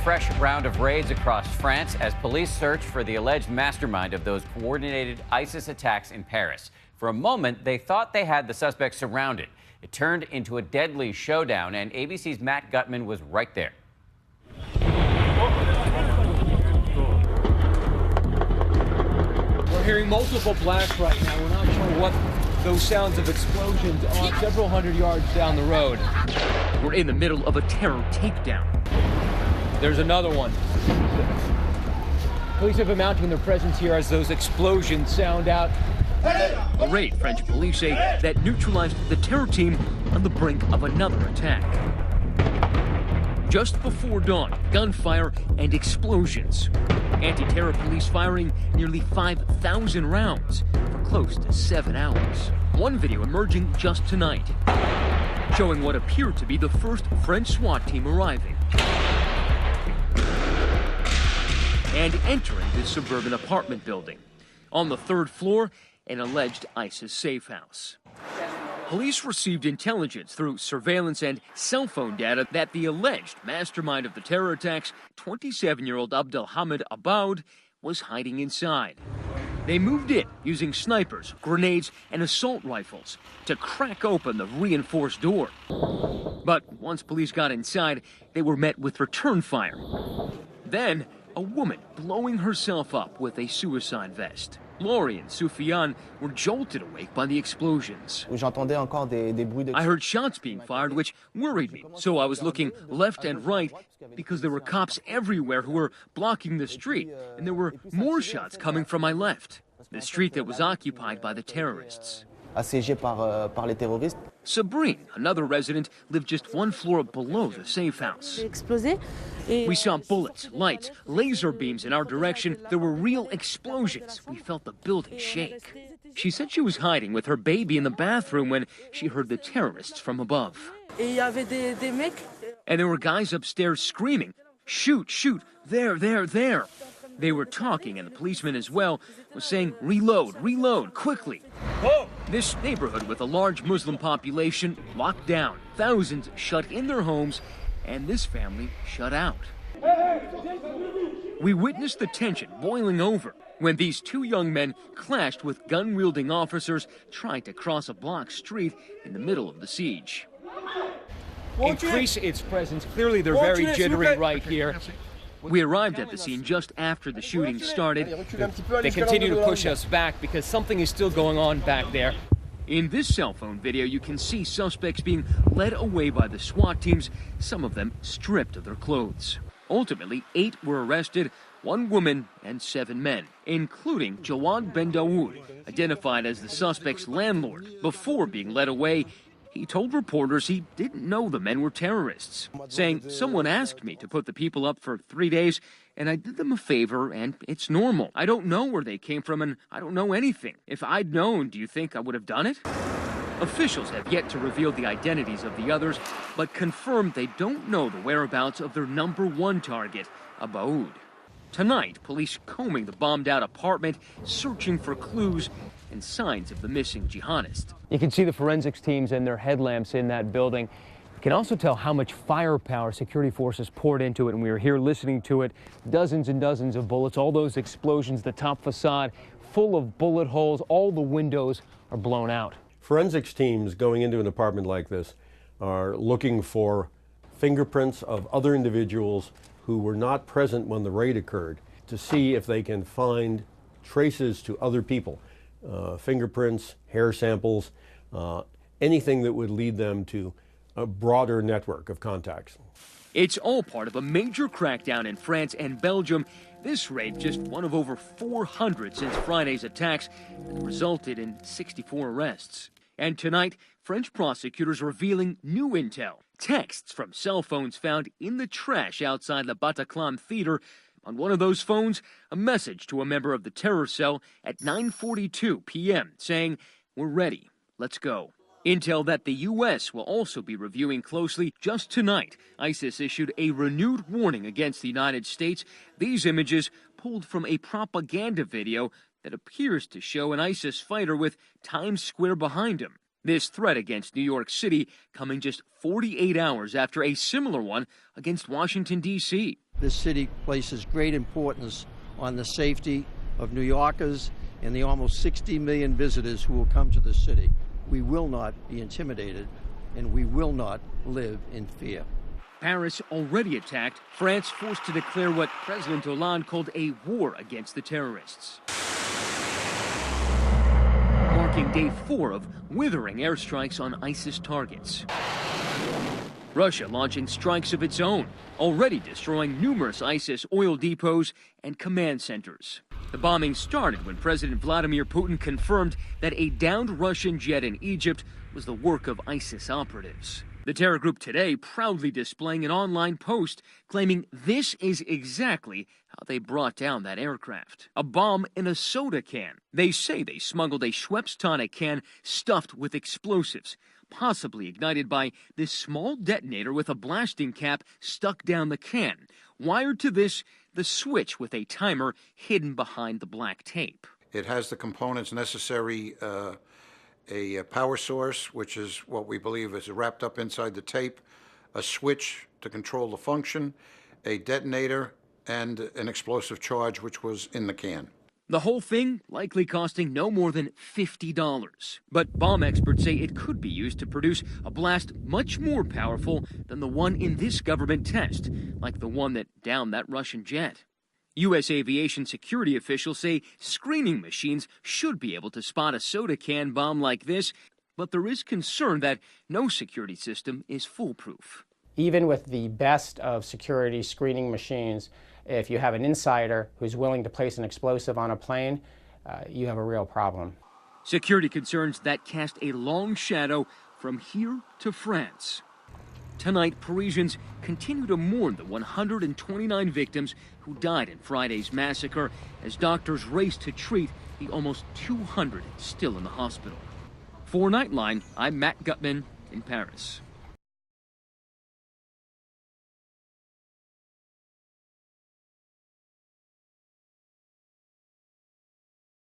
fresh round of raids across France as police search for the alleged mastermind of those coordinated ISIS attacks in Paris. For a moment, they thought they had the suspects surrounded. It turned into a deadly showdown, and ABC's Matt Gutman was right there. We're hearing multiple blasts right now. We're not sure what those sounds of explosions are several hundred yards down the road. We're in the middle of a terror takedown. There's another one. Police have been mounting their presence here as those explosions sound out. A raid, French police say, that neutralized the terror team on the brink of another attack. Just before dawn, gunfire and explosions. Anti-terror police firing nearly 5,000 rounds for close to 7 hours. One video emerging just tonight, showing what appeared to be the first French SWAT team arriving and entering this suburban apartment building. On the third floor, an alleged ISIS safe house. Police received intelligence through surveillance and cell phone data that the alleged mastermind of the terror attacks, 27-year-old Abdelhamid Aboud, was hiding inside. They moved in using snipers, grenades, and assault rifles to crack open the reinforced door. But once police got inside, they were met with return fire. Then, a woman blowing herself up with a suicide vest. Laurie and Soufiane were jolted awake by the explosions. I heard shots being fired, which worried me. So I was looking left and right because there were cops everywhere who were blocking the street, and there were more shots coming from my left, the street that was occupied by the terrorists. Sabrine, another resident, lived just one floor below the safe house. We saw bullets, lights, laser beams in our direction. There were real explosions. We felt the building shake. She said she was hiding with her baby in the bathroom when she heard the terrorists from above. And there were guys upstairs screaming, "Shoot, shoot, there, there, there." They were talking, and the policeman as well was saying, "Reload, reload, quickly." Whoa. This neighborhood with a large Muslim population locked down, thousands shut in their homes, and this family shut out. We witnessed the tension boiling over when these two young men clashed with gun-wielding officers trying to cross a blocked street in the middle of the siege. Increase its presence. Clearly, they're very jittery right here. We arrived at the scene just after the shooting started. They continue to push us back because something is still going on back there. In this cell phone video, you can see suspects being led away by the SWAT teams, some of them stripped of their clothes. Ultimately, 8 were arrested, 1 woman and 7 men, including Jawad Ben Dawood, identified as the suspect's landlord. Before being led away, he told reporters he didn't know the men were terrorists, saying, "Someone asked me to put the people up for 3 days, and I did them a favor, and it's normal. I don't know where they came from, and I don't know anything. If I'd known, do you think I would have done it?" Officials have yet to reveal the identities of the others, but confirmed they don't know the whereabouts of their number 1 target, Aboud. Tonight, police combing the bombed-out apartment, searching for clues and signs of the missing jihadist. You can see the forensics teams and their headlamps in that building. You can also tell how much firepower security forces poured into it, and we were here listening to it. Dozens and dozens of bullets, all those explosions, the top facade full of bullet holes, all the windows are blown out. Forensics teams going into an apartment like this are looking for fingerprints of other individuals who were not present when the raid occurred to see if they can find traces to other people. Fingerprints, hair samples, anything that would lead them to a broader network of contacts. It's all part of a major crackdown in France and Belgium. This raid, just one of over 400 since Friday's attacks, that resulted in 64 arrests. And tonight, French prosecutors revealing new intel. Texts from cell phones found in the trash outside the Bataclan Theater. On one of those phones, a message to a member of the terror cell at 9:42 p.m. saying, "We're ready. Let's go." Intel that the U.S. will also be reviewing closely. Just tonight, ISIS issued a renewed warning against the United States. These images pulled from a propaganda video that appears to show an ISIS fighter with Times Square behind him. This threat against New York City coming just 48 hours after a similar one against Washington, D.C. This city places great importance on the safety of New Yorkers and the almost 60 million visitors who will come to the city. We will not be intimidated, and we will not live in fear. Paris already attacked, France forced to declare what President Hollande called a war against the terrorists. Marking day 4 of withering airstrikes on ISIS targets. Russia launching strikes of its own, already destroying numerous ISIS oil depots and command centers. The bombing started when President Vladimir Putin confirmed that a downed Russian jet in Egypt was the work of ISIS operatives. The terror group today proudly displaying an online post claiming this is exactly how they brought down that aircraft. A bomb in a soda can. They say they smuggled a Schweppes tonic can stuffed with explosives, possibly ignited by this small detonator with a blasting cap stuck down the can. Wired to this, the switch with a timer hidden behind the black tape. It has the components necessary, a power source, which is what we believe is wrapped up inside the tape, a switch to control the function, a detonator, and an explosive charge, which was in the can. The whole thing likely costing no more than $50. But bomb experts say it could be used to produce a blast much more powerful than the one in this government test, like the one that downed that Russian jet. U.S. aviation security officials say screening machines should be able to spot a soda can bomb like this, but there is concern that no security system is foolproof. Even with the best of security screening machines, if you have an insider who's willing to place an explosive on a plane, you have a real problem. Security concerns that cast a long shadow from here to France. Tonight, Parisians continue to mourn the 129 victims who died in Friday's massacre as doctors race to treat the almost 200 still in the hospital. For Nightline, I'm Matt Gutman in Paris.